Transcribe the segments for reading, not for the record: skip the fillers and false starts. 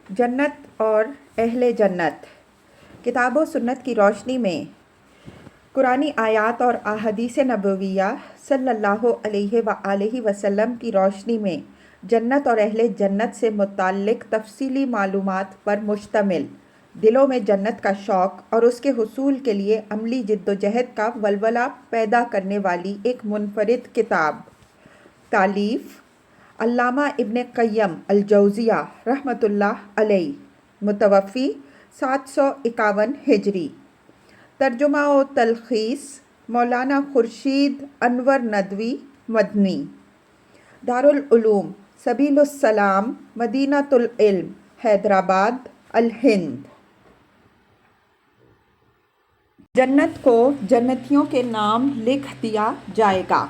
جنت اور اہل جنت۔ کتاب و سنت کی روشنی میں قرآنی آیات اور احادیث نبویہ صلی اللہ علیہ وآلہ وسلم کی روشنی میں جنت اور اہل جنت سے متعلق تفصیلی معلومات پر مشتمل دلوں میں جنت کا شوق اور اس کے حصول کے لیے عملی جد و جہد کا ولولہ پیدا کرنے والی ایک منفرد کتاب۔ تالیف علامہ ابن قیم الجوزیہ رحمۃ اللہ علیہ، متوفی 751 ہجری۔ ترجمہ و تلخیص مولانا خورشید انور ندوی مدنی، دارالعلوم سبیل السلام، مدینۃ العلم، حیدرآباد، الہند۔ جنت کو جنتیوں کے نام لکھ دیا جائے گا۔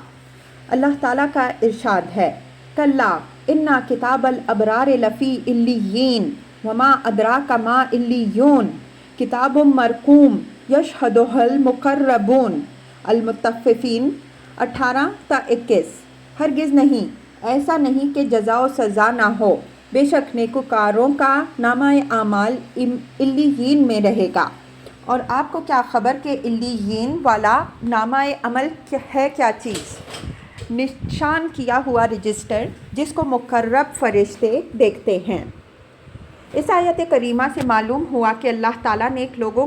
اللہ تعالیٰ کا ارشاد ہے، کلا انا کتاب الابرار لفی علیین وما ادراک ما علیون کتاب مرقوم یشہدہ المقربون۔ المطففین 18-21۔ ہرگز نہیں، ایسا نہیں کہ جزا و سزا نہ ہو، بے شک نیکوکاروں کا نامہ اعمال علیین میں رہے گا۔ اور آپ کو کیا خبر کہ علیین والا نامہ عمل ہے کیا چیز؟ نشان کیا ہوا رجسٹر جس کو مقرب فرشتے دیکھتے ہیں۔ اس آیت کریمہ سے معلوم ہوا کہ اللہ تعالیٰ نیک لوگوں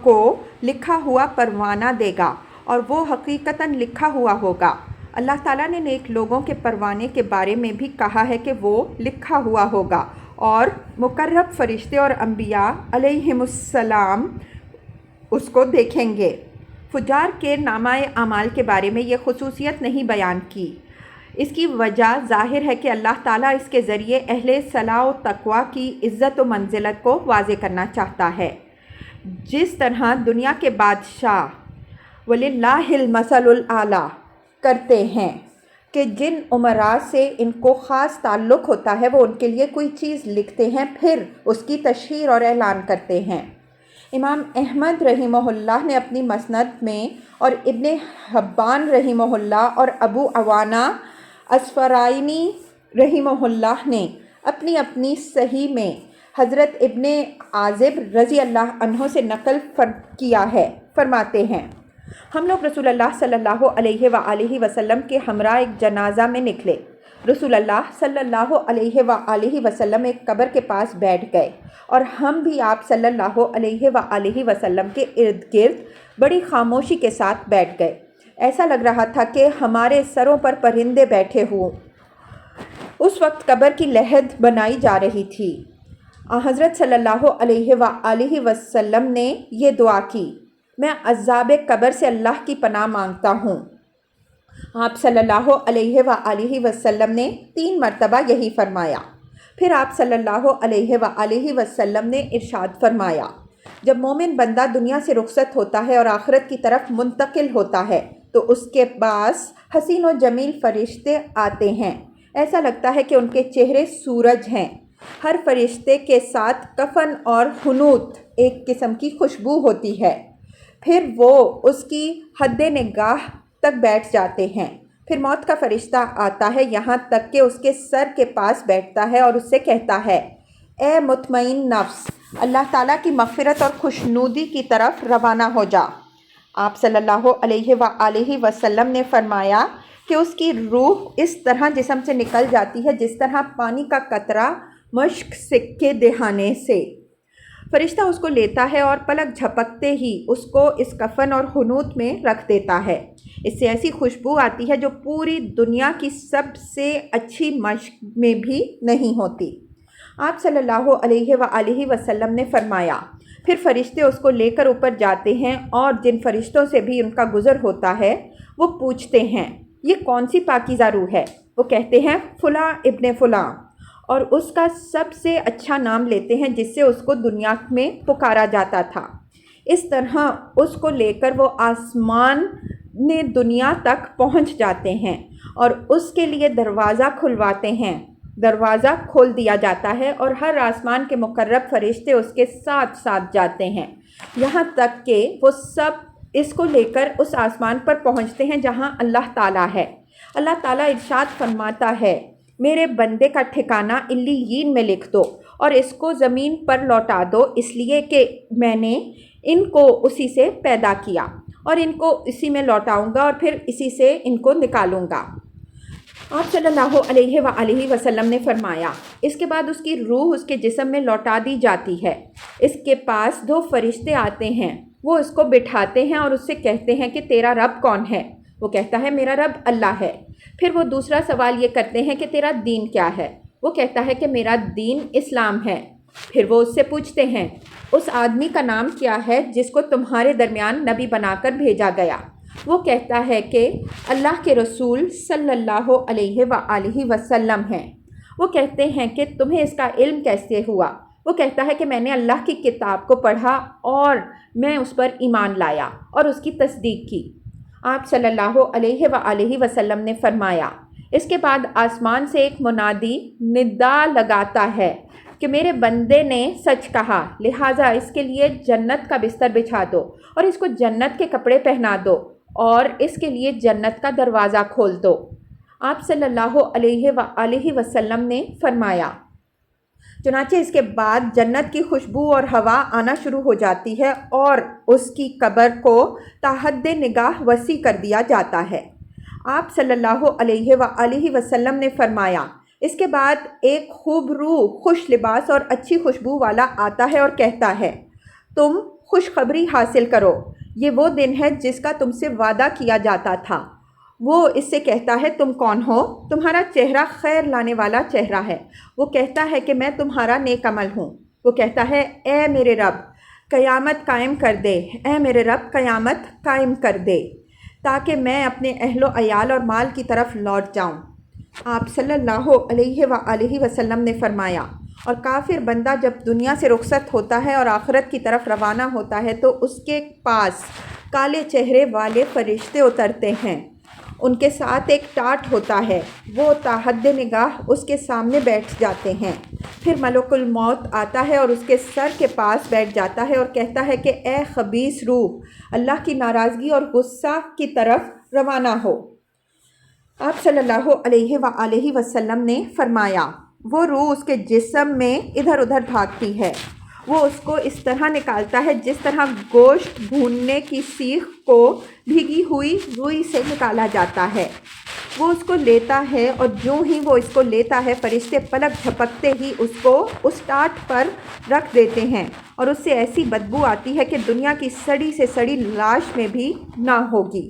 کو لکھا ہوا پروانہ دے گا اور وہ حقیقتاً لکھا ہوا ہوگا۔ اللہ تعالیٰ نے نیک لوگوں کے پروانے کے بارے میں بھی کہا ہے کہ وہ لکھا ہوا ہوگا اور مقرب فرشتے اور انبیاء علیہم السلام اس کو دیکھیں گے۔ فجار کے نامہ اعمال کے بارے میں یہ خصوصیت نہیں بیان کی۔ اس کی وجہ ظاہر ہے کہ اللہ تعالیٰ اس کے ذریعے اہل صلاح و تقویٰ کی عزت و منزلت کو واضح کرنا چاہتا ہے۔ جس طرح دنیا کے بادشاہ وَلِلَّهِ الْمَثَلُ الْأَعْلَىٰ کرتے ہیں کہ جن امراء سے ان کو خاص تعلق ہوتا ہے وہ ان کے لیے کوئی چیز لکھتے ہیں، پھر اس کی تشہیر اور اعلان کرتے ہیں۔ امام احمد رحمہ اللہ نے اپنی مسند میں اور ابن حبان رحمہ اللہ اور ابو عوانہ اسفرائینی رحمہ اللہ نے اپنی اپنی صحیح میں حضرت ابن عازب رضی اللہ عنہ سے نقل کیا ہے۔ فرماتے ہیں، ہم لوگ رسول اللہ صلی اللہ علیہ وآلہ وسلم کے ہمراہ ایک جنازہ میں نکلے۔ رسول اللہ صلی اللہ علیہ وآلہ وسلم ایک قبر کے پاس بیٹھ گئے اور ہم بھی آپ صلی اللہ علیہ وآلہ وسلم کے ارد گرد بڑی خاموشی کے ساتھ بیٹھ گئے۔ ایسا لگ رہا تھا کہ ہمارے سروں پر پرندے بیٹھے ہوں۔ اس وقت قبر کی لحد بنائی جا رہی تھی۔ حضرت صلی اللہ علیہ وآلہ وسلم نے یہ دعا کی، میں عذاب قبر سے اللہ کی پناہ مانگتا ہوں۔ آپ صلی اللہ علیہ وآلہ وسلم نے 3 مرتبہ یہی فرمایا۔ پھر آپ صلی اللہ علیہ وآلہ وسلم نے ارشاد فرمایا، جب مومن بندہ دنیا سے رخصت ہوتا ہے اور آخرت کی طرف منتقل ہوتا ہے تو اس کے پاس حسین و جمیل فرشتے آتے ہیں، ایسا لگتا ہے کہ ان کے چہرے سورج ہیں۔ ہر فرشتے کے ساتھ کفن اور حنوط ایک قسم کی خوشبو ہوتی ہے۔ پھر وہ اس کی حد نگاہ تک بیٹھ جاتے ہیں۔ پھر موت کا فرشتہ آتا ہے یہاں تک کہ اس کے سر کے پاس بیٹھتا ہے اور اس سے کہتا ہے، اے مطمئن نفس، اللہ تعالیٰ کی مغفرت اور خوشنودی کی طرف روانہ ہو جا۔ آپ صلی اللہ علیہ وآلہ وسلم نے فرمایا کہ اس کی روح اس طرح جسم سے نکل جاتی ہے جس طرح پانی کا قطرہ مشک کے دہانے سے۔ فرشتہ اس کو لیتا ہے اور پلک جھپکتے ہی اس کو اس کفن اور حنوط میں رکھ دیتا ہے۔ اس سے ایسی خوشبو آتی ہے جو پوری دنیا کی سب سے اچھی مشک میں بھی نہیں ہوتی۔ آپ صلی اللہ علیہ وآلہ وسلم نے فرمایا، پھر فرشتے اس کو لے کر اوپر جاتے ہیں اور جن فرشتوں سے بھی ان کا گزر ہوتا ہے وہ پوچھتے ہیں، یہ کون سی پاکیزہ روح ہے؟ وہ کہتے ہیں، فلاں ابن فلاں، اور اس کا سب سے اچھا نام لیتے ہیں جس سے اس کو دنیا میں پکارا جاتا تھا۔ اس طرح اس کو لے کر وہ آسمان دنیا تک پہنچ جاتے ہیں اور اس کے لیے دروازہ کھلواتے ہیں۔ دروازہ کھول دیا جاتا ہے اور ہر آسمان کے مقرب فرشتے اس کے ساتھ ساتھ جاتے ہیں، یہاں تک کہ وہ سب اس کو لے کر اس آسمان پر پہنچتے ہیں جہاں اللہ تعالیٰ ہے۔ اللہ تعالیٰ ارشاد فرماتا ہے، میرے بندے کا ٹھکانہ علیین میں لکھ دو اور اس کو زمین پر لوٹا دو، اس لیے کہ میں نے ان کو اسی سے پیدا کیا اور ان کو اسی میں لوٹاؤں گا اور پھر اسی سے ان کو نکالوں گا۔ آپ صلی اللہ علیہ وآلہ وسلم نے فرمایا، اس کے بعد اس کی روح اس کے جسم میں لوٹا دی جاتی ہے۔ اس کے پاس 2 فرشتے آتے ہیں، وہ اس کو بٹھاتے ہیں اور اس سے کہتے ہیں کہ تیرا رب کون ہے؟ وہ کہتا ہے میرا رب اللہ ہے۔ پھر وہ دوسرا سوال یہ کرتے ہیں کہ تیرا دین کیا ہے؟ وہ کہتا ہے کہ میرا دین اسلام ہے۔ پھر وہ اس سے پوچھتے ہیں اس آدمی کا نام کیا ہے جس کو تمہارے درمیان نبی بنا کر بھیجا گیا؟ وہ کہتا ہے کہ اللہ کے رسول صلی اللہ علیہ وآلہ وسلم ہیں۔ وہ کہتے ہیں کہ تمہیں اس کا علم کیسے ہوا؟ وہ کہتا ہے کہ میں نے اللہ کی کتاب کو پڑھا اور میں اس پر ایمان لایا اور اس کی تصدیق کی۔ آپ صلی اللہ علیہ وآلہ وسلم نے فرمایا، اس کے بعد آسمان سے ایک منادی ندا لگاتا ہے کہ میرے بندے نے سچ کہا، لہٰذا اس کے لیے جنت کا بستر بچھا دو اور اس کو جنت کے کپڑے پہنا دو اور اس کے لیے جنت کا دروازہ کھول دو۔ آپ صلی اللہ علیہ وآلہ وسلم نے فرمایا، چنانچہ اس کے بعد جنت کی خوشبو اور ہوا آنا شروع ہو جاتی ہے اور اس کی قبر کو تا حد نگاہ وسیع کر دیا جاتا ہے۔ آپ صلی اللہ علیہ وآلہ وسلم نے فرمایا، اس کے بعد ایک خوب روح، خوش لباس اور اچھی خوشبو والا آتا ہے اور کہتا ہے، تم خوشخبری حاصل کرو، یہ وہ دن ہے جس کا تم سے وعدہ کیا جاتا تھا۔ وہ اس سے کہتا ہے تم کون ہو؟ تمہارا چہرہ خیر لانے والا چہرہ ہے۔ وہ کہتا ہے کہ میں تمہارا نیک عمل ہوں۔ وہ کہتا ہے اے میرے رب قیامت قائم کر دے، اے میرے رب قیامت قائم کر دے تاکہ میں اپنے اہل و عیال اور مال کی طرف لوٹ جاؤں۔ آپ صلی اللہ علیہ وآلہ وسلم نے فرمایا، اور کافر بندہ جب دنیا سے رخصت ہوتا ہے اور آخرت کی طرف روانہ ہوتا ہے تو اس کے پاس کالے چہرے والے فرشتے اترتے ہیں، ان کے ساتھ ایک ٹاٹ ہوتا ہے، وہ تا حد نگاہ اس کے سامنے بیٹھ جاتے ہیں۔ پھر ملک الموت آتا ہے اور اس کے سر کے پاس بیٹھ جاتا ہے اور کہتا ہے کہ اے خبیث روح، اللہ کی ناراضگی اور غصہ کی طرف روانہ ہو۔ آپ صلی اللہ علیہ وآلہ وسلم نے فرمایا، وہ روح اس کے جسم میں ادھر ادھر بھاگتی ہے، وہ اس کو اس طرح نکالتا ہے جس طرح گوشت بھوننے کی سیخ کو بھیگی ہوئی روئی سے نکالا جاتا ہے۔ وہ اس کو لیتا ہے اور جو ہی وہ اس کو لیتا ہے فرشتے پلک جھپکتے ہی اس کو اس ٹاٹ پر رکھ دیتے ہیں اور اس سے ایسی بدبو آتی ہے کہ دنیا کی سڑی سے سڑی لاش میں بھی نہ ہوگی۔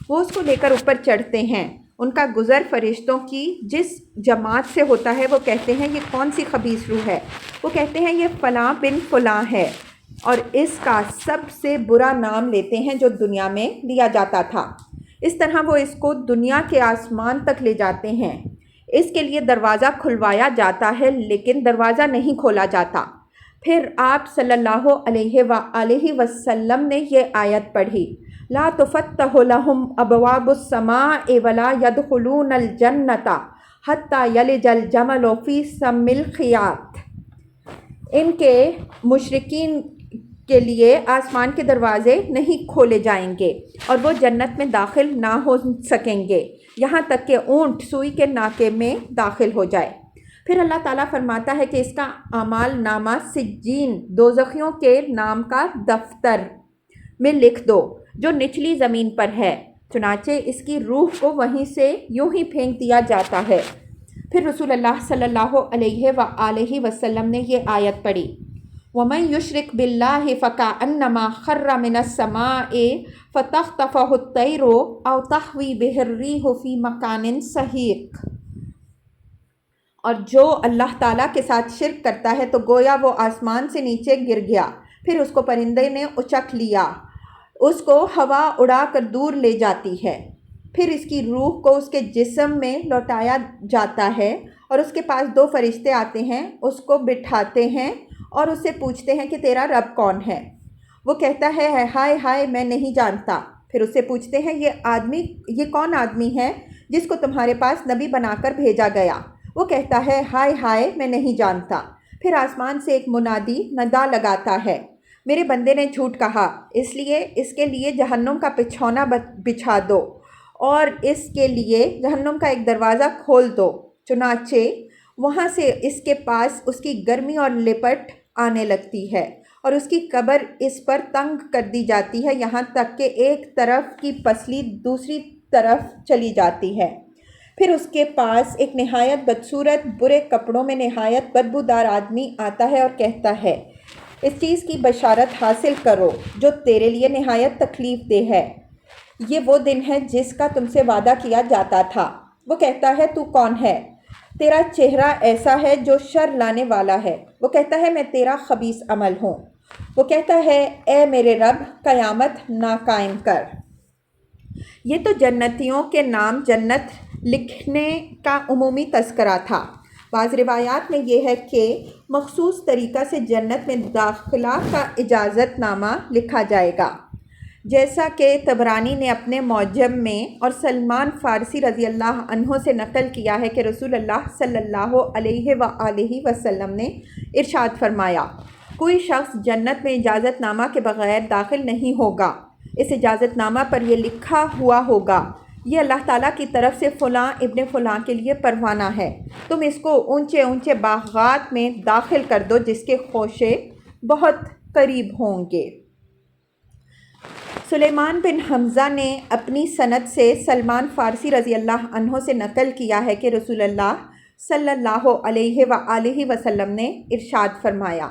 وہ اس کو لے کر اوپر چڑھتے ہیں، ان کا گزر فرشتوں کی جس جماعت سے ہوتا ہے وہ کہتے ہیں یہ کون سی خبیث روح ہے؟ وہ کہتے ہیں یہ فلاں بن فلاں ہے، اور اس کا سب سے برا نام لیتے ہیں جو دنیا میں لیا جاتا تھا۔ اس طرح وہ اس کو دنیا کے آسمان تک لے جاتے ہیں۔ اس کے لیے دروازہ کھلوایا جاتا ہے لیکن دروازہ نہیں کھولا جاتا۔ پھر آپ صلی اللہ علیہ وآلہ وسلم نے یہ آیت پڑھی، لا تفتح لهم ابواب السماء ولا يدخلون الجنة حتى يلج الجمل في سم الخياط۔ ان کے مشرکین کے لیے آسمان کے دروازے نہیں کھولے جائیں گے اور وہ جنت میں داخل نہ ہو سکیں گے یہاں تک کہ اونٹ سوئی کے ناکے میں داخل ہو جائے۔ پھر اللہ تعالیٰ فرماتا ہے کہ اس کا اعمال نامہ سجین، دوزخیوں کے نام کا دفتر میں لکھ دو جو نچلی زمین پر ہے، چنانچہ اس کی روح کو وہیں سے یوں ہی پھینک دیا جاتا ہے۔ پھر رسول اللہ صلی اللہ علیہ وآلہ وسلم نے یہ آیت پڑھی، وَمَن يُشْرِكْ بِاللَّهِ فَكَأَنَّمَا خَرَّ مِنَ السَّمَاءِ فَتَخْطَفُهُ الطَّيْرُ أَوْ تَهْوِي بِهِ الرِّيحُ فِي مَكَانٍ سَحِيقٍ۔ اور جو اللہ تعالیٰ کے ساتھ شرک کرتا ہے تو گویا وہ آسمان سے نیچے گر گیا، پھر اس کو پرندے نے اچک لیا، اس کو ہوا اڑا کر دور لے جاتی ہے، پھر اس کی روح کو اس کے جسم میں لوٹایا جاتا ہے اور اس کے پاس 2 فرشتے آتے ہیں، اس کو بٹھاتے ہیں اور اس سے پوچھتے ہیں کہ تیرا رب کون ہے؟ وہ کہتا ہے ہائے ہائے میں نہیں جانتا۔ پھر اس سے پوچھتے ہیں یہ کون آدمی ہے جس کو تمہارے پاس نبی بنا کر بھیجا گیا؟ وہ کہتا ہے ہائے ہائے میں نہیں جانتا۔ پھر آسمان سے ایک منادی ندا لگاتا ہے، میرے بندے نے جھوٹ کہا، اس لیے اس کے لیے جہنم کا بچھونا بچھا دو اور اس کے لیے جہنم کا ایک دروازہ کھول دو۔ چنانچہ وہاں سے اس کے پاس اس کی گرمی اور لپٹ آنے لگتی ہے اور اس کی قبر اس پر تنگ کر دی جاتی ہے، یہاں تک کہ ایک طرف کی پسلی دوسری طرف چلی جاتی ہے۔ پھر اس کے پاس ایک نہایت بدصورت برے کپڑوں میں نہایت بدبودار آدمی آتا ہے اور کہتا ہے، اس چیز کی بشارت حاصل کرو جو تیرے لیے نہایت تکلیف دہ ہے، یہ وہ دن ہے جس کا تم سے وعدہ کیا جاتا تھا۔ وہ کہتا ہے، تو کون ہے؟ تیرا چہرہ ایسا ہے جو شر لانے والا ہے۔ وہ کہتا ہے، میں تیرا خبیث عمل ہوں۔ وہ کہتا ہے، اے میرے رب، قیامت ناقائم کر۔ یہ تو جنتیوں کے نام جنت لکھنے کا عمومی تذکرہ تھا۔ بعض روایات میں یہ ہے کہ مخصوص طریقہ سے جنت میں داخلہ کا اجازت نامہ لکھا جائے گا، جیسا کہ طبرانی نے اپنے معجم میں اور سلمان فارسی رضی اللہ عنہ سے نقل کیا ہے کہ رسول اللہ صلی اللہ علیہ وآلہ وسلم نے ارشاد فرمایا، کوئی شخص جنت میں اجازت نامہ کے بغیر داخل نہیں ہوگا۔ اس اجازت نامہ پر یہ لکھا ہوا ہوگا، یہ اللہ تعالیٰ کی طرف سے فلاں ابن فلاں کے لیے پروانہ ہے، تم اس کو اونچے اونچے باغات میں داخل کر دو جس کے خوشے بہت قریب ہوں گے۔ سلیمان بن حمزہ نے اپنی سند سے سلمان فارسی رضی اللہ عنہ سے نقل کیا ہے کہ رسول اللہ صلی اللہ علیہ وآلہ وسلم نے ارشاد فرمایا،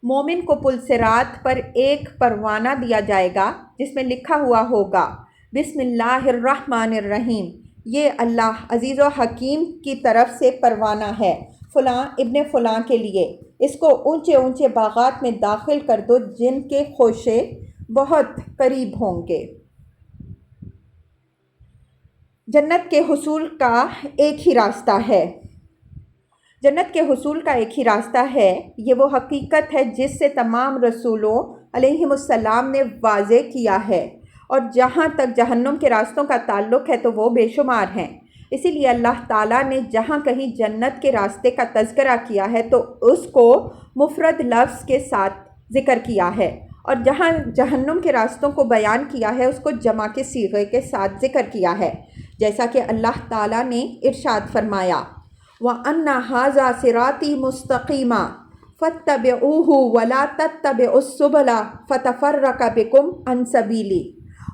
مومن کو پل صراط پر ایک پروانہ دیا جائے گا جس میں لکھا ہوا ہوگا، بسم اللہ الرحمن الرحیم، یہ اللہ عزیز و حکیم کی طرف سے پروانہ ہے فلاں ابن فلاں کے لیے، اس کو اونچے اونچے باغات میں داخل کر دو جن کے خوشے بہت قریب ہوں گے۔ جنت کے حصول کا ایک ہی راستہ ہے۔ جنت کے حصول کا ایک ہی راستہ ہے، یہ وہ حقیقت ہے جس سے تمام رسولوں علیہم السلام نے واضح کیا ہے، اور جہاں تک جہنم کے راستوں کا تعلق ہے تو وہ بے شمار ہیں۔ اسی لیے اللہ تعالیٰ نے جہاں کہیں جنت کے راستے کا تذکرہ کیا ہے تو اس کو مفرد لفظ کے ساتھ ذکر کیا ہے، اور جہاں جہنم کے راستوں کو بیان کیا ہے اس کو جمع کے صیغے کے ساتھ ذکر کیا ہے، جیسا کہ اللہ تعالیٰ نے ارشاد فرمایا، وَأَنَّ هَٰذَا صِرَاطِي مُسْتَقِيمًا فَاتَّبِعُوهُ وَلَا تَتَّبِعُوا السُّبُلَ فَتَفَرَّقَ بِكُمْ عَن سَبِيلِهِ،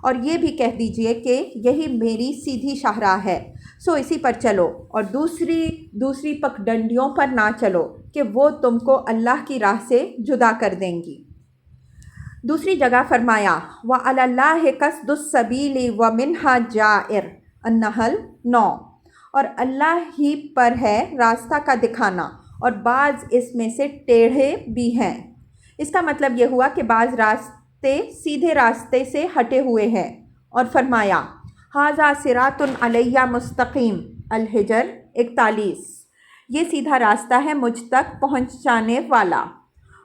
اور یہ بھی کہہ دیجئے کہ یہی میری سیدھی شاہراہ ہے، سو اسی پر چلو اور دوسری پگڈنڈیوں پر نہ چلو کہ وہ تم کو اللہ کی راہ سے جدا کر دیں گی۔ دوسری جگہ فرمایا، وَعَلَى اللَّهِ قَصْدُ السَّبِيلِ وَمِنْهَا جَائِرٌ النحل 9، اور اللہ ہی پر ہے راستہ کا دکھانا، اور بعض اس میں سے ٹیڑھے بھی ہیں۔ اس کا مطلب یہ ہوا کہ بعض راستے سیدھے راستے سے ہٹے ہوئے ہیں، اور فرمایا، ھذا صراط علیہ مستقیم الحجر 41، یہ سیدھا راستہ ہے مجھ تک پہنچانے والا۔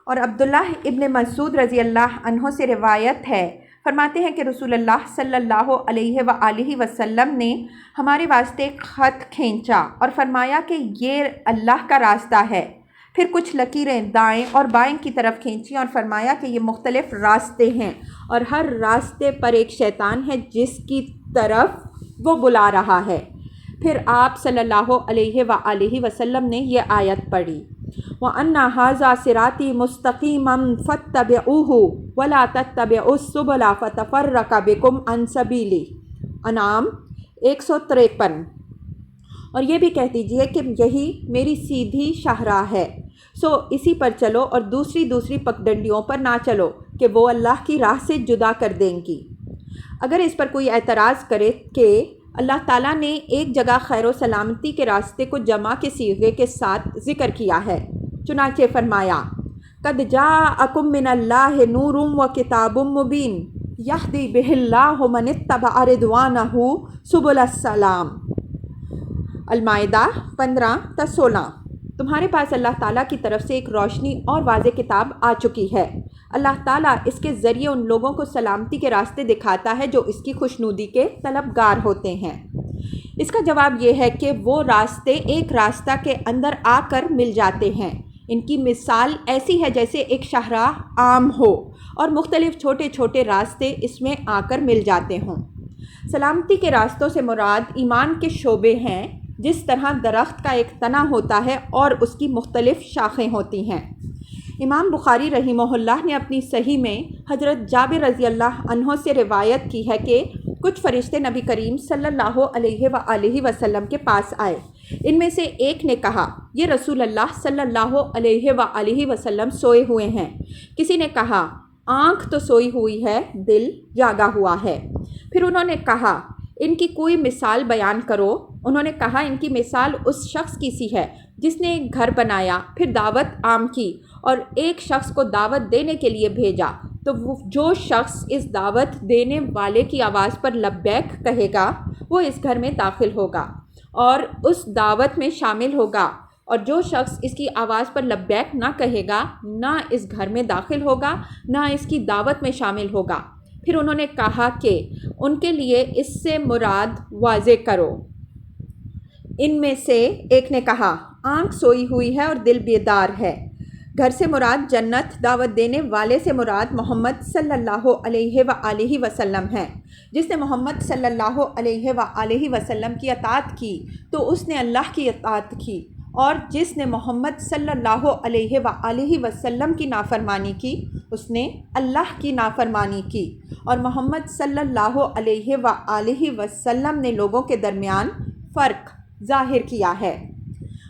اور عبداللہ ابن مسعود رضی اللہ عنہ سے روایت ہے، فرماتے ہیں کہ رسول اللہ صلی اللہ علیہ وآلہ وسلم نے ہمارے واسطے ایک خط کھینچا اور فرمایا کہ یہ اللہ کا راستہ ہے، پھر کچھ لکیریں دائیں اور بائیں کی طرف کھینچیں اور فرمایا کہ یہ مختلف راستے ہیں، اور ہر راستے پر ایک شیطان ہے جس کی طرف وہ بلا رہا ہے۔ پھر آپ صلی اللہ علیہ وآلہ وسلم نے یہ آیت پڑھی، وَأَنَّ هَٰذَا صِرَاطِي مُسْتَقِيمًا فَاتَّبِعُوهُ وَلَا تَتَّبِعُوا السُّبُلَ فَتَفَرَّقَ بِكُمْ عَن سَبِيلِهِ انعام 153۔ اور یہ بھی کہہ دیجئے کہ یہی میری سیدھی شاہراہ ہے، سو اسی پر چلو اور دوسری پگڈنڈیوں پر نہ چلو کہ وہ اللہ کی راہ سے جدا کر دیں گی۔ اگر اس پر کوئی اعتراض کرے کہ اللہ تعالیٰ نے ایک جگہ خیر و سلامتی کے راستے کو جمع کے صیغے کے ساتھ ذکر کیا ہے، چنانچہ فرمایا، قد جاءکم من اللہ نور و کتاب مبین یہدی بہ اللہ من اتبع رضوانہ سبل السلام، المائدہ 15-16۔ تمہارے پاس اللہ تعالیٰ کی طرف سے ایک روشنی اور واضح کتاب آ چکی ہے، اللہ تعالیٰ اس کے ذریعے ان لوگوں کو سلامتی کے راستے دکھاتا ہے جو اس کی خوشنودی کے طلبگار ہوتے ہیں۔ اس کا جواب یہ ہے کہ وہ راستے ایک راستہ کے اندر آ کر مل جاتے ہیں، ان کی مثال ایسی ہے جیسے ایک شاہراہ عام ہو اور مختلف چھوٹے چھوٹے راستے اس میں آ کر مل جاتے ہوں۔ سلامتی کے راستوں سے مراد ایمان کے شعبے ہیں جس طرح درخت کا ایک تنا ہوتا ہے اور اس کی مختلف شاخیں ہوتی ہیں۔ امام بخاری رحمہ اللہ نے اپنی صحیح میں حضرت جابر رضی اللہ عنہ سے روایت کی ہے کہ کچھ فرشتے نبی کریم صلی اللہ علیہ وآلہ وسلم کے پاس آئے۔ ان میں سے ایک نے کہا، یہ رسول اللہ صلی اللہ علیہ وآلہ وسلم سوئے ہوئے ہیں۔ کسی نے کہا، آنکھ تو سوئی ہوئی ہے، دل جاگا ہوا ہے۔ پھر انہوں نے کہا، ان کی کوئی مثال بیان کرو۔ انہوں نے کہا، ان کی مثال اس شخص کی سی ہے جس نے ایک گھر بنایا، پھر دعوت عام کی اور ایک شخص کو دعوت دینے کے لیے بھیجا، تو جو شخص اس دعوت دینے والے کی آواز پر لبیک کہے گا وہ اس گھر میں داخل ہوگا اور اس دعوت میں شامل ہوگا، اور جو شخص اس کی آواز پر لبیک نہ کہے گا نہ اس گھر میں داخل ہوگا نہ اس کی دعوت میں شامل ہوگا۔ پھر انہوں نے کہا کہ ان کے لیے اس سے مراد واضح کرو۔ ان میں سے ایک نے کہا، آنکھ سوئی ہوئی ہے اور دل بیدار ہے۔ گھر سے مراد جنت، دعوت دینے والے سے مراد محمد صلی اللہ علیہ وآلہ وسلم ہے۔ جس نے محمد صلی اللہ علیہ وآلہ وسلم کی اطاعت کی تو اس نے اللہ کی اطاعت کی، اور جس نے محمد صلی اللہ علیہ وآلہ وسلم کی نافرمانی کی اس نے اللہ کی نافرمانی کی، اور محمد صلی اللہ علیہ وآلہ وسلم نے لوگوں کے درمیان فرق ظاہر کیا ہے۔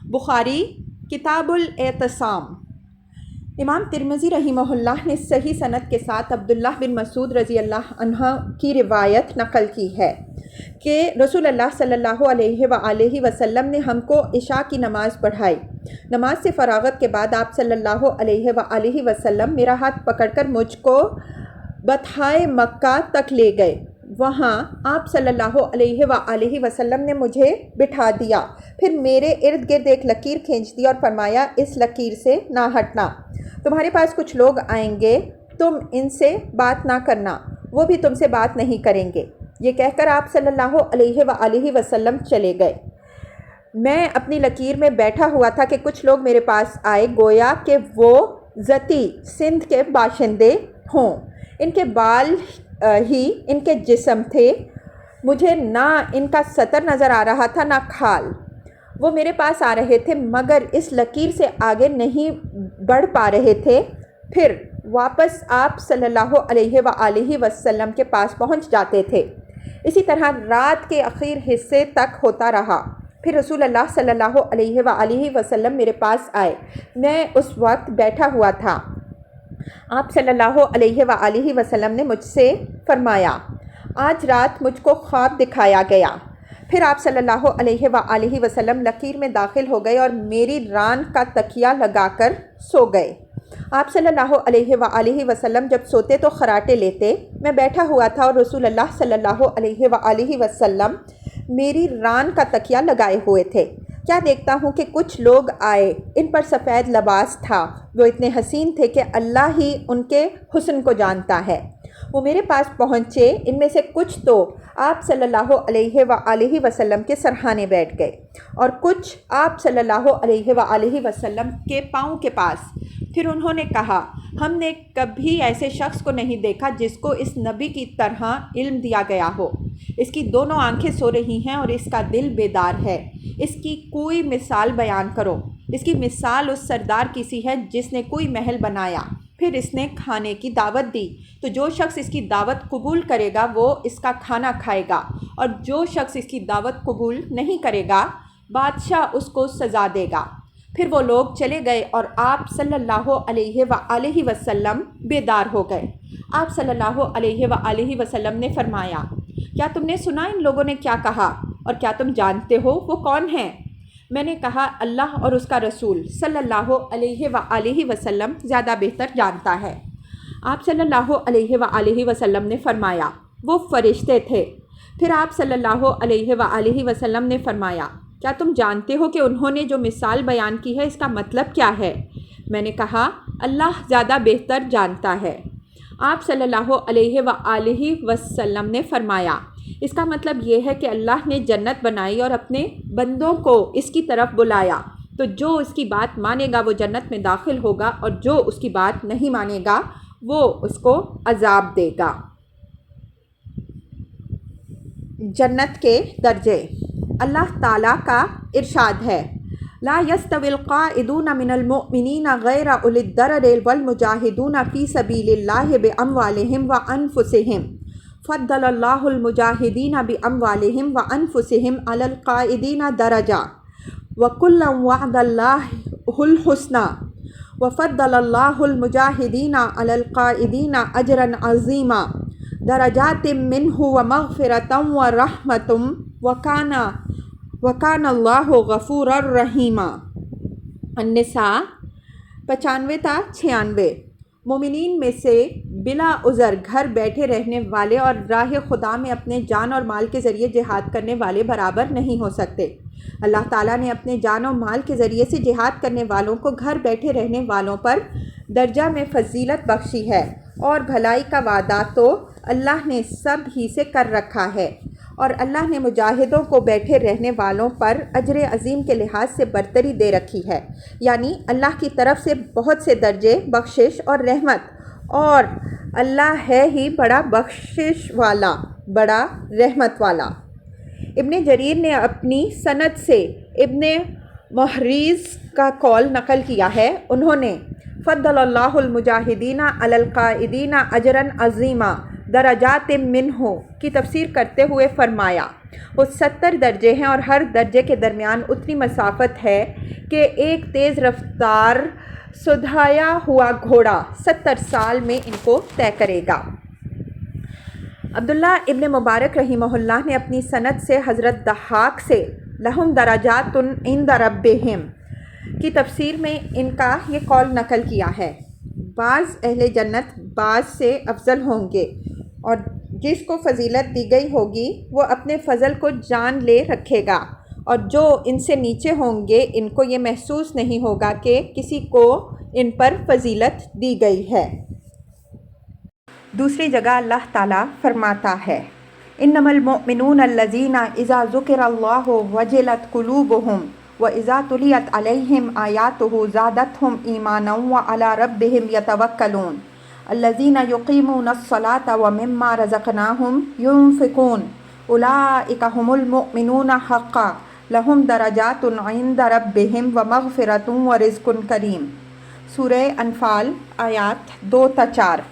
بخاری کتاب الاعتصام۔ امام ترمذی رحمہ اللہ نے صحیح سند کے ساتھ عبداللہ بن مسعود رضی اللہ عنہ کی روایت نقل کی ہے کہ رسول اللہ صلی اللہ علیہ وآلہ وسلم نے ہم کو عشاء کی نماز پڑھائی۔ نماز سے فراغت کے بعد آپ صلی اللہ علیہ وآلہ وسلم میرا ہاتھ پکڑ کر مجھ کو بطحائے مکہ تک لے گئے۔ وہاں آپ صلی اللہ علیہ وآلہ وسلم نے مجھے بٹھا دیا، پھر میرے ارد گرد ایک لکیر کھینچ دی اور فرمایا، اس لکیر سے نہ ہٹنا، تمہارے پاس کچھ لوگ آئیں گے، تم ان سے بات نہ کرنا، وہ بھی تم سے بات نہیں کریں گے۔ یہ کہہ کر آپ صلی اللہ علیہ وآلہ وسلم چلے گئے۔ میں اپنی لکیر میں بیٹھا ہوا تھا کہ کچھ لوگ میرے پاس آئے، گویا کہ وہ ذاتی سندھ کے باشندے ہوں۔ ان کے بال ہی ان کے جسم تھے، مجھے نہ ان کا سطر نظر آ رہا تھا نہ کھال۔ وہ میرے پاس آ رہے تھے مگر اس لکیر سے آگے نہیں بڑھ پا رہے تھے، پھر واپس آپ صلی اللہ علیہ وآلہ وسلم کے پاس پہنچ جاتے تھے۔ اسی طرح رات کے اخیر حصے تک ہوتا رہا۔ پھر رسول اللہ صلی اللہ علیہ وآلہ وسلم میرے پاس آئے، میں اس وقت بیٹھا ہوا تھا۔ آپ صلی اللہ علیہ وآلہ وسلم نے مجھ سے فرمایا، آج رات مجھ کو خواب دکھایا گیا۔ پھر آپ صلی اللہ علیہ وآلہ وسلم لکیر میں داخل ہو گئے اور میری ران کا تکیہ لگا کر سو گئے۔ آپ صلی اللہ علیہ وآلہ وسلم جب سوتے تو خراٹے لیتے، میں بیٹھا ہوا تھا اور رسول اللہ صلی اللہ علیہ وآلہ وسلم میری ران کا تکیہ لگائے ہوئے تھے۔ کیا دیکھتا ہوں کہ کچھ لوگ آئے، ان پر سفید لباس تھا، وہ اتنے حسین تھے کہ اللہ ہی ان کے حسن کو جانتا ہے۔ وہ میرے پاس پہنچے، ان میں سے کچھ تو آپ صلی اللہ علیہ وآلہ وسلم کے سرہانے بیٹھ گئے اور کچھ آپ صلی اللہ علیہ وآلہ وسلم کے پاؤں کے پاس۔ پھر انہوں نے کہا، ہم نے کبھی ایسے شخص کو نہیں دیکھا جس کو اس نبی کی طرح علم دیا گیا ہو۔ اس کی دونوں آنکھیں سو رہی ہیں اور اس کا دل بیدار ہے۔ اس کی کوئی مثال بیان کرو۔ اس کی مثال اس سردار کی سی ہے جس نے کوئی محل بنایا، پھر اس نے کھانے کی دعوت دی، تو جو شخص اس کی دعوت قبول کرے گا وہ اس کا کھانا کھائے گا، اور جو شخص اس کی دعوت قبول نہیں کرے گا بادشاہ اس کو سزا دے گا۔ پھر وہ لوگ چلے گئے اور آپ صلی اللہ علیہ وآلہ وسلم بیدار ہو گئے۔ آپ صلی اللہ علیہ وآلہ وسلم نے فرمایا، کیا تم نے سنا ان لوگوں نے کیا کہا، اور کیا تم جانتے ہو وہ کون ہیں؟ میں نے کہا، اللہ اور اس کا رسول صلی اللہ علیہ وآلہ وسلم زیادہ بہتر جانتا ہے۔ آپ صلی اللہ علیہ وآلہ وسلم نے فرمایا، وہ فرشتے تھے۔ پھر آپ صلی اللہ علیہ وآلہ وسلم نے فرمایا، کیا تم جانتے ہو کہ انہوں نے جو مثال بیان کی ہے اس کا مطلب کیا ہے؟ میں نے کہا، اللہ زیادہ بہتر جانتا ہے۔ آپ صلی اللہ علیہ وآلہ وسلم نے فرمایا، اس کا مطلب یہ ہے کہ اللہ نے جنت بنائی اور اپنے بندوں کو اس کی طرف بلایا، تو جو اس کی بات مانے گا وہ جنت میں داخل ہوگا، اور جو اس کی بات نہیں مانے گا وہ اس کو عذاب دے گا۔ جنت کے درجے۔ اللہ تعالیٰ کا ارشاد ہے لا يستوي القاعدون من المؤمنین غیر اولی الضرر والمجاہدون فی سبیل اللہ باموالہم وانفسہم فضل اللہ المجاہدین باموالہم وانفسہم علی القاعدین درجہ وکلا وعد اللہ الحسنی وفضل اللہ المجاہدین علی القاعدین اجرا عظیما درجات منہ ومغفرۃ ورحمۃ وکان اللہ غفور الرحیم۔ النساء 95 تا 96۔ مومنین میں سے بلا عذر گھر بیٹھے رہنے والے اور راہ خدا میں اپنے جان اور مال کے ذریعے جہاد کرنے والے برابر نہیں ہو سکتے۔ اللہ تعالیٰ نے اپنے جان و مال کے ذریعے سے جہاد کرنے والوں کو گھر بیٹھے رہنے والوں پر درجہ میں فضیلت بخشی ہے، اور بھلائی کا وعدہ تو اللہ نے سب ہی سے کر رکھا ہے، اور اللہ نے مجاہدوں کو بیٹھے رہنے والوں پر اجر عظیم کے لحاظ سے برتری دے رکھی ہے، یعنی اللہ کی طرف سے بہت سے درجے، بخشش اور رحمت، اور اللہ ہے ہی بڑا بخشش والا، بڑا رحمت والا۔ ابن جریر نے اپنی سند سے ابن محریز کا قول نقل کیا ہے، انہوں نے فضل اللہ المجاہدین علی القاعدین اجرا عظیما درجات منہ کی تفسیر کرتے ہوئے فرمایا وہ 70 درجے ہیں، اور ہر درجے کے درمیان اتنی مسافت ہے کہ ایک تیز رفتار سدھایا ہوا گھوڑا 70 سال میں ان کو طے کرے گا۔ عبداللہ ابن مبارک رحمہ اللہ نے اپنی سند سے حضرت ضحاک سے لہم درجات عند ربہم کی تفسیر میں ان کا یہ قول نقل کیا ہے، بعض اہل جنت بعض سے افضل ہوں گے، اور جس کو فضیلت دی گئی ہوگی وہ اپنے فضل کو جان لے رکھے گا، اور جو ان سے نیچے ہوں گے ان کو یہ محسوس نہیں ہوگا کہ کسی کو ان پر فضیلت دی گئی ہے۔ دوسری جگہ اللہ تعالیٰ فرماتا ہے انما المؤمنون الذین اذا ذکر اللہ وجلت قلوبہم وَإِذَا تُلِيَتْ عَلَيْهِمْ آيَاتُهُ زَادَتْهُمْ إِيمَانًا وَعَلَىٰ رَبِّهِمْ يَتَوَكَّلُونَ الَّذِينَ يُقِيمُونَ الصَّلَاةَ وَمِمَّا رَزَقْنَاهُمْ يُنْفِقُونَ أُولَٰئِكَ هُمُ الْمُؤْمِنُونَ حَقًّا لَهُمْ دَرَجَاتٌ عِندَ رَبِّهِمْ وَمَغْفِرَةٌ وَرِزْقٌ کریم۔ سورہ انفال آیات 2 تا 4۔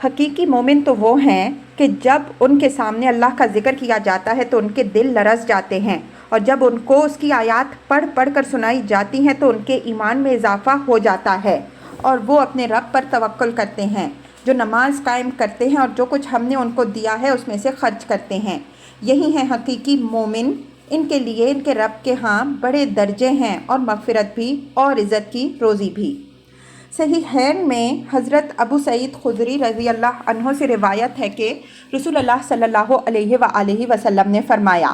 حقیقی مومن تو وہ ہیں کہ جب ان کے سامنے اللہ کا ذکر کیا جاتا ہے تو ان کے دل لرز جاتے ہیں، اور جب ان کو اس کی آیات پڑھ پڑھ کر سنائی جاتی ہیں تو ان کے ایمان میں اضافہ ہو جاتا ہے، اور وہ اپنے رب پر توکل کرتے ہیں، جو نماز قائم کرتے ہیں اور جو کچھ ہم نے ان کو دیا ہے اس میں سے خرچ کرتے ہیں۔ یہی ہیں حقیقی مومن، ان کے لیے ان کے رب کے ہاں بڑے درجے ہیں، اور مغفرت بھی اور عزت کی روزی بھی۔ صحیحین میں حضرت ابو سعید خدری رضی اللہ عنہ سے روایت ہے کہ رسول اللہ صلی اللہ علیہ وآلہ وسلم نے فرمایا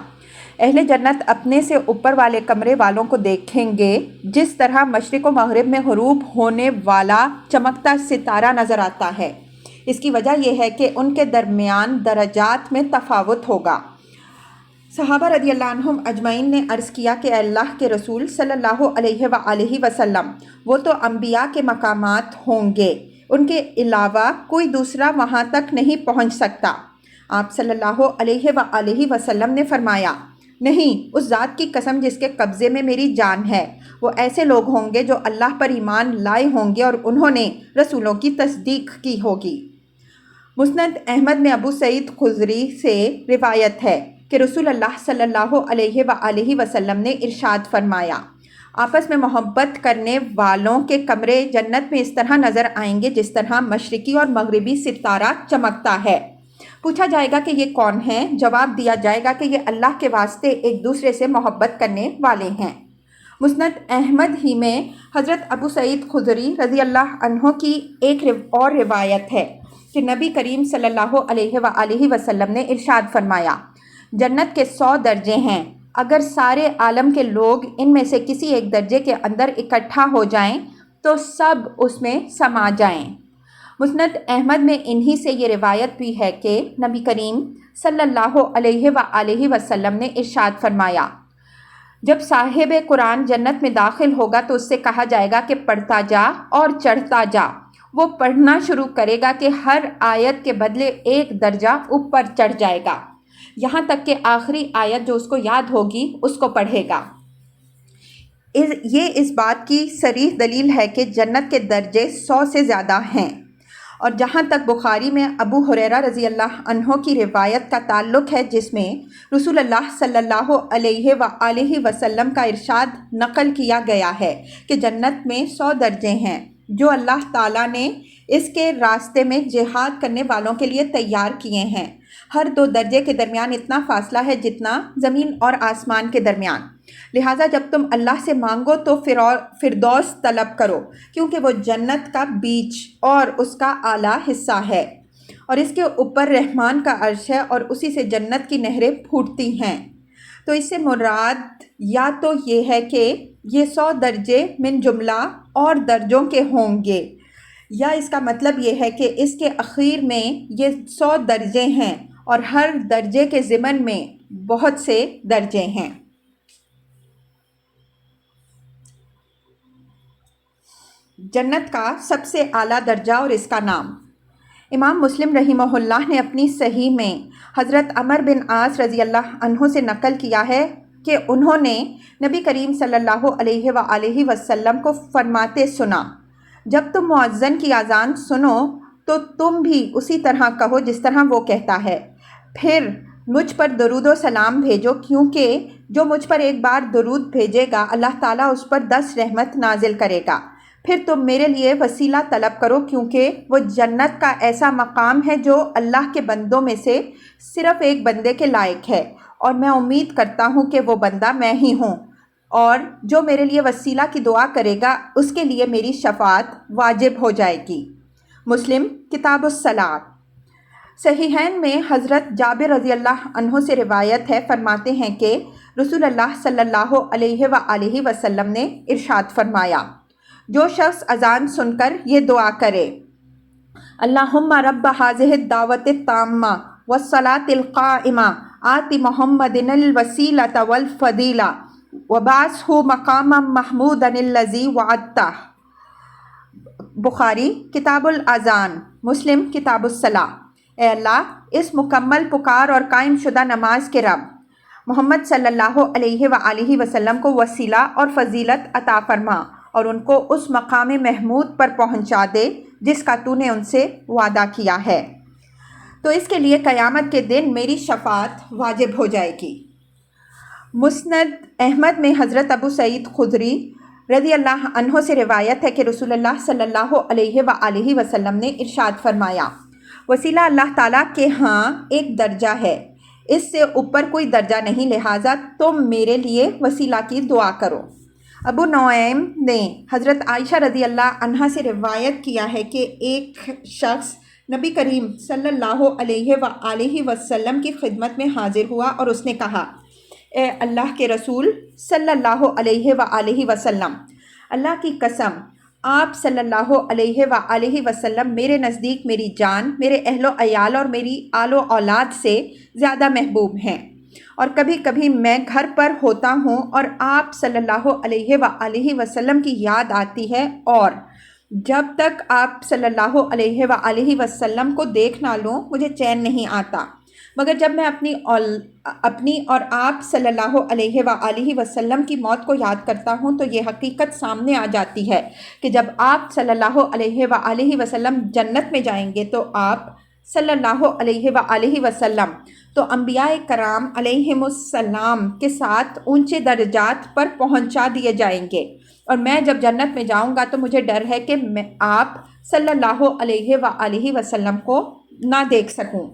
اہل جنت اپنے سے اوپر والے کمرے والوں کو دیکھیں گے جس طرح مشرق و مغرب میں غروب ہونے والا چمکتا ستارہ نظر آتا ہے۔ اس کی وجہ یہ ہے کہ ان کے درمیان درجات میں تفاوت ہوگا۔ صحابہ رضی اللہ عنہم اجمعین نے عرض کیا کہ اے اللہ کے رسول صلی اللہ علیہ وآلہ وسلم، وہ تو انبیاء کے مقامات ہوں گے، ان کے علاوہ کوئی دوسرا وہاں تک نہیں پہنچ سکتا۔ آپ صلی اللہ علیہ وآلہ وسلم نے فرمایا نہیں، اس ذات کی قسم جس کے قبضے میں میری جان ہے، وہ ایسے لوگ ہوں گے جو اللہ پر ایمان لائے ہوں گے اور انہوں نے رسولوں کی تصدیق کی ہوگی۔ مسند احمد میں ابو سعید خدری سے روایت ہے کہ رسول اللہ صلی اللہ علیہ وآلہ وسلم نے ارشاد فرمایا آپس میں محبت کرنے والوں کے کمرے جنت میں اس طرح نظر آئیں گے جس طرح مشرقی اور مغربی ستارہ چمکتا ہے۔ پوچھا جائے گا کہ یہ کون ہیں؟ جواب دیا جائے گا کہ یہ اللہ کے واسطے ایک دوسرے سے محبت کرنے والے ہیں۔ مسند احمد ہی میں حضرت ابو سعید خدری رضی اللہ عنہ کی ایک اور روایت ہے کہ نبی کریم صلی اللہ علیہ وآلہ وسلم نے ارشاد فرمایا جنت کے 100 درجے ہیں، اگر سارے عالم کے لوگ ان میں سے کسی ایک درجے کے اندر اکٹھا ہو جائیں تو سب اس میں سما جائیں۔ مسند احمد میں انہی سے یہ روایت بھی ہے کہ نبی کریم صلی اللہ علیہ وآلہ وسلم نے ارشاد فرمایا جب صاحب قرآن جنت میں داخل ہوگا تو اس سے کہا جائے گا کہ پڑھتا جا اور چڑھتا جا۔ وہ پڑھنا شروع کرے گا کہ ہر آیت کے بدلے ایک درجہ اوپر چڑھ جائے گا۔ یہاں تک کہ آخری آیت جو اس کو یاد ہوگی اس کو پڑھے گا۔ یہ اس بات کی صریح دلیل ہے کہ جنت کے درجے 100 سے زیادہ ہیں۔ اور جہاں تک بخاری میں ابو ہریرہ رضی اللہ عنہ کی روایت کا تعلق ہے، جس میں رسول اللہ صلی اللہ علیہ وآلہ وسلم کا ارشاد نقل کیا گیا ہے کہ جنت میں 100 درجے ہیں جو اللہ تعالیٰ نے اس کے راستے میں جہاد کرنے والوں کے لیے تیار کیے ہیں۔ ہر 2 درجے کے درمیان اتنا فاصلہ ہے جتنا زمین اور آسمان کے درمیان۔ لہٰذا جب تم اللہ سے مانگو تو فردوس طلب کرو، کیونکہ وہ جنت کا بیچ اور اس کا اعلیٰ حصہ ہے، اور اس کے اوپر رحمان کا عرش ہے، اور اسی سے جنت کی نہریں پھوٹتی ہیں۔ تو اس سے مراد یا تو یہ ہے کہ یہ 100 درجے من جملہ اور درجوں کے ہوں گے، یا اس کا مطلب یہ ہے کہ اس کے اخیر میں یہ 100 درجے ہیں اور ہر درجے کے ضمن میں بہت سے درجے ہیں۔ جنت کا سب سے اعلیٰ درجہ اور اس کا نام۔ امام مسلم رحمہ اللہ نے اپنی صحیح میں حضرت عمر بن عاص رضی اللہ عنہ سے نقل کیا ہے کہ انہوں نے نبی کریم صلی اللہ علیہ وآلہ وسلم کو فرماتے سنا، جب تم مؤذن کی اذان سنو تو تم بھی اسی طرح کہو جس طرح وہ کہتا ہے، پھر مجھ پر درود و سلام بھیجو، کیونکہ جو مجھ پر ایک بار درود بھیجے گا اللہ تعالیٰ اس پر 10 رحمت نازل کرے گا۔ پھر تم میرے لیے وسیلہ طلب کرو، کیونکہ وہ جنت کا ایسا مقام ہے جو اللہ کے بندوں میں سے صرف ایک بندے کے لائق ہے، اور میں امید کرتا ہوں کہ وہ بندہ میں ہی ہوں، اور جو میرے لیے وسیلہ کی دعا کرے گا اس کے لیے میری شفاعت واجب ہو جائے گی۔ مسلم کتاب الصلاۃ۔ صحیحین میں حضرت جابر رضی اللہ عنہ سے روایت ہے، فرماتے ہیں کہ رسول اللہ صلی اللہ علیہ وآلہ وسلم نے ارشاد فرمایا، جو شخص اذان سن کر یہ دعا کرے، اللہم رب ھذہ الدعوۃ التامہ والصلاۃ القائمہ آت محمد الوسیلۃ والفضیلہ وبعثہ مقاما محمودا الذی وعدتہ۔ بخاری کتاب الاذان، مسلم کتاب الصلاۃ۔ اے اللہ، اس مکمل پکار اور قائم شدہ نماز کے رب، محمد صلی اللہ علیہ وآلہ وسلم کو وسیلہ اور فضیلت عطا فرما، اور ان کو اس مقام محمود پر پہنچا دے جس کا تو نے ان سے وعدہ کیا ہے، تو اس کے لیے قیامت کے دن میری شفاعت واجب ہو جائے گی۔ مسند احمد میں حضرت ابو سعید خدری رضی اللہ عنہ سے روایت ہے کہ رسول اللہ صلی اللہ علیہ وآلہ وسلم نے ارشاد فرمایا، وسیلہ اللہ تعالیٰ کے ہاں ایک درجہ ہے، اس سے اوپر کوئی درجہ نہیں، لہٰذا تم میرے لیے وسیلہ کی دعا کرو۔ ابو نعیم نے حضرت عائشہ رضی اللہ عنہا سے روایت کیا ہے کہ ایک شخص نبی کریم صلی اللہ علیہ وآلہ وسلم کی خدمت میں حاضر ہوا اور اس نے کہا، اے اللہ کے رسول صلی اللہ علیہ وآلہ وسلم، اللہ کی قسم، آپ صلی اللہ علیہ وآلہ وسلم میرے نزدیک میری جان، میرے اہل و عیال اور میری آل و اولاد سے زیادہ محبوب ہیں، اور کبھی کبھی میں گھر پر ہوتا ہوں اور آپ صلی اللہ علیہ وآلہ وسلم کی یاد آتی ہے، اور جب تک آپ صلی اللہ علیہ وآلہ وسلم کو دیکھ نہ لوں مجھے چین نہیں آتا، مگر جب میں اپنی اور آپ صلی اللہ علیہ وآلہ وسلم کی موت کو یاد کرتا ہوں تو یہ حقیقت سامنے آ جاتی ہے کہ جب آپ صلی اللہ علیہ وآلہ وسلم جنت میں جائیں گے تو آپ صلی اللہ علیہ وآلہ وسلم تو انبیاء کرام علیہم السلام کے ساتھ اونچے درجات پر پہنچا دیے جائیں گے، اور میں جب جنت میں جاؤں گا تو مجھے ڈر ہے کہ میں آپ صلی اللہ علیہ وآلہ وسلم کو نہ دیکھ سکوں۔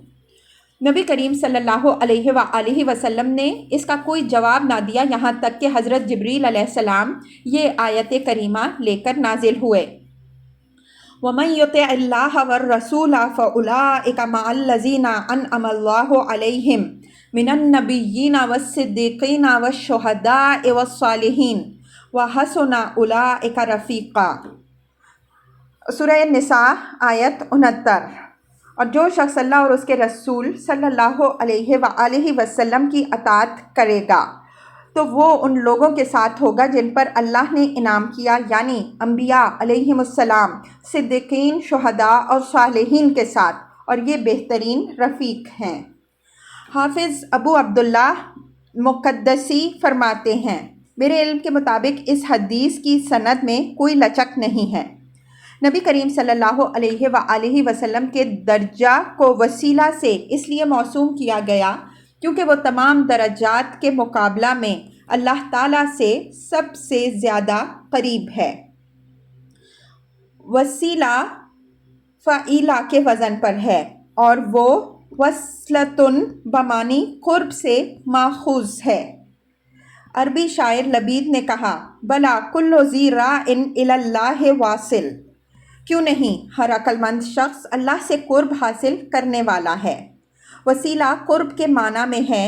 نبی کریم صلی اللہ علیہ وآلہ وسلم نے اس کا کوئی جواب نہ دیا، یہاں تک کہ حضرت جبریل علیہ السلام یہ آیت کریمہ لے کر نازل ہوئے، وَمَن يُطِعِ اللَّهَ وَالرَّسُولَ فَأُولَٰئِكَ مَعَ الَّذِينَ أَنْعَمَ اللَّهُ عَلَيْهِمْ مِنَ النَّبِيِّينَ وَالصِّدِّيقِينَ وَالشُّهَدَاءِ وَالصَّالِحِينَ وَحَسُنَ أُولَٰئِكَ رَفِیقًا۔ سورہ النساء آیت 69۔ اور جو شخص اللہ اور اس کے رسول صلی اللہ علیہ وآلہ وسلم کی اطاعت کرے گا تو وہ ان لوگوں کے ساتھ ہوگا جن پر اللہ نے انعام کیا، یعنی انبیاء علیہم السلام، صدیقین، شہداء اور صالحین کے ساتھ، اور یہ بہترین رفیق ہیں۔ حافظ ابو عبداللہ مقدسی فرماتے ہیں، میرے علم کے مطابق اس حدیث کی سند میں کوئی لچک نہیں ہے۔ نبی کریم صلی اللہ علیہ وآلہ وسلم کے درجہ کو وسیلہ سے اس لیے موسوم کیا گیا کیونکہ وہ تمام درجات کے مقابلہ میں اللہ تعالیٰ سے سب سے زیادہ قریب ہے۔ وسیلہ فعیلہ کے وزن پر ہے اور وہ وصلتن بمعنی قرب سے ماخوذ ہے۔ عربی شاعر لبید نے کہا، بلا کل ذی راء الی اللہ واصل، کیوں نہیں، ہر عقل مند شخص اللہ سے قرب حاصل کرنے والا ہے۔ وسیلہ قرب کے معنی میں ہے،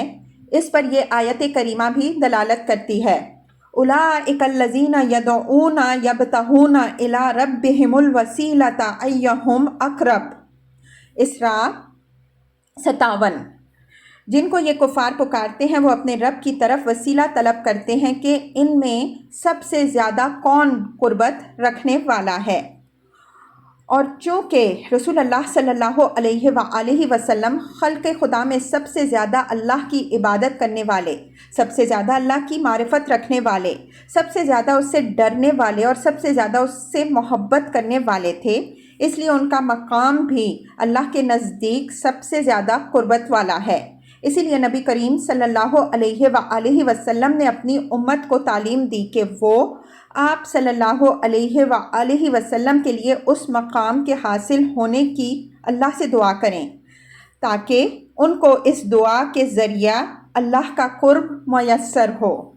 اس پر یہ آیت کریمہ بھی دلالت کرتی ہے۔ اولئک الذین یدعون یبتغون الی ربہم الوسیلۃ ایہم اقرب، اسراء 57۔ جن کو یہ کفار پکارتے ہیں وہ اپنے رب کی طرف وسیلہ طلب کرتے ہیں کہ ان میں سب سے زیادہ کون قربت رکھنے والا ہے۔ اور چونکہ رسول اللہ صلی اللہ علیہ وآلہ وسلم خلق خدا میں سب سے زیادہ اللہ کی عبادت کرنے والے، سب سے زیادہ اللہ کی معرفت رکھنے والے، سب سے زیادہ اس سے ڈرنے والے اور سب سے زیادہ اس سے محبت کرنے والے تھے، اس لیے ان کا مقام بھی اللہ کے نزدیک سب سے زیادہ قربت والا ہے۔ اسی لیے نبی کریم صلی اللہ علیہ وآلہ وسلم نے اپنی امت کو تعلیم دی کہ وہ آپ صلی اللہ علیہ وآلہ وسلم کے لیے اس مقام کے حاصل ہونے کی اللہ سے دعا کریں تاکہ ان کو اس دعا کے ذریعہ اللہ کا قرب میسر ہو۔